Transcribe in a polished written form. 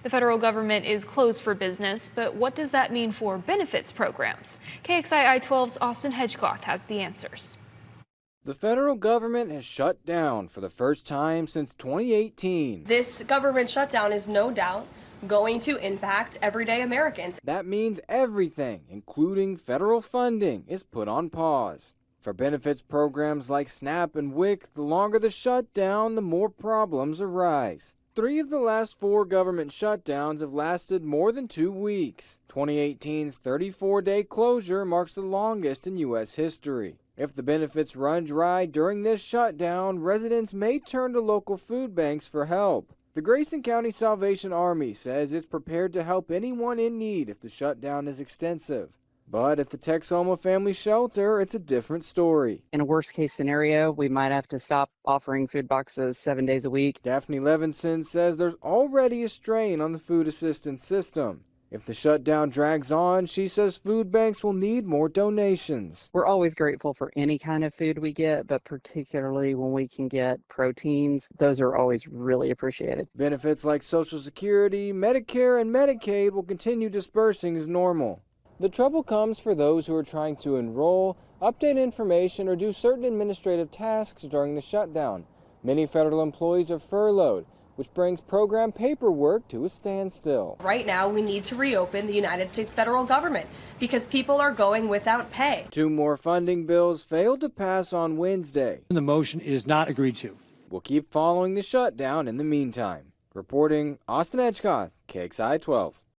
The federal government is closed for business, but what does that mean for benefits programs? KXII 12's Austin Hedgecoth has the answers. The federal government has shut down for the first time since 2018. This government shutdown is no doubt going to impact everyday Americans. That means everything, including federal funding, is put on pause. For benefits programs like SNAP and WIC, the longer the shutdown, the more problems arise. 3 of the last 4 government shutdowns have lasted more than 2 weeks. 2018's 34-day closure marks the longest in U.S. history. If the benefits run dry during this shutdown, residents may turn to local food banks for help. The Grayson County Salvation Army says it's prepared to help anyone in need if the shutdown is extensive. But at the Texoma Family Shelter, it's a different story. In a worst case scenario, we might have to stop offering food boxes 7 days a week. Daphne Levinson says there's already a strain on the food assistance system. If the shutdown drags on, she says food banks will need more donations. We're always grateful for any kind of food we get, but particularly when we can get proteins, those are always really appreciated. Benefits like Social Security, Medicare, and Medicaid will continue dispersing as normal. The trouble comes for those who are trying to enroll, update information, or do certain administrative tasks during the shutdown. Many federal employees are furloughed, which brings program paperwork to a standstill. Right now, we need to reopen the United States federal government because people are going without pay. 2 more funding bills failed to pass on Wednesday. The motion is not agreed to. We'll keep following the shutdown in the meantime. Reporting, Austin Hedgecoth, KXII 12.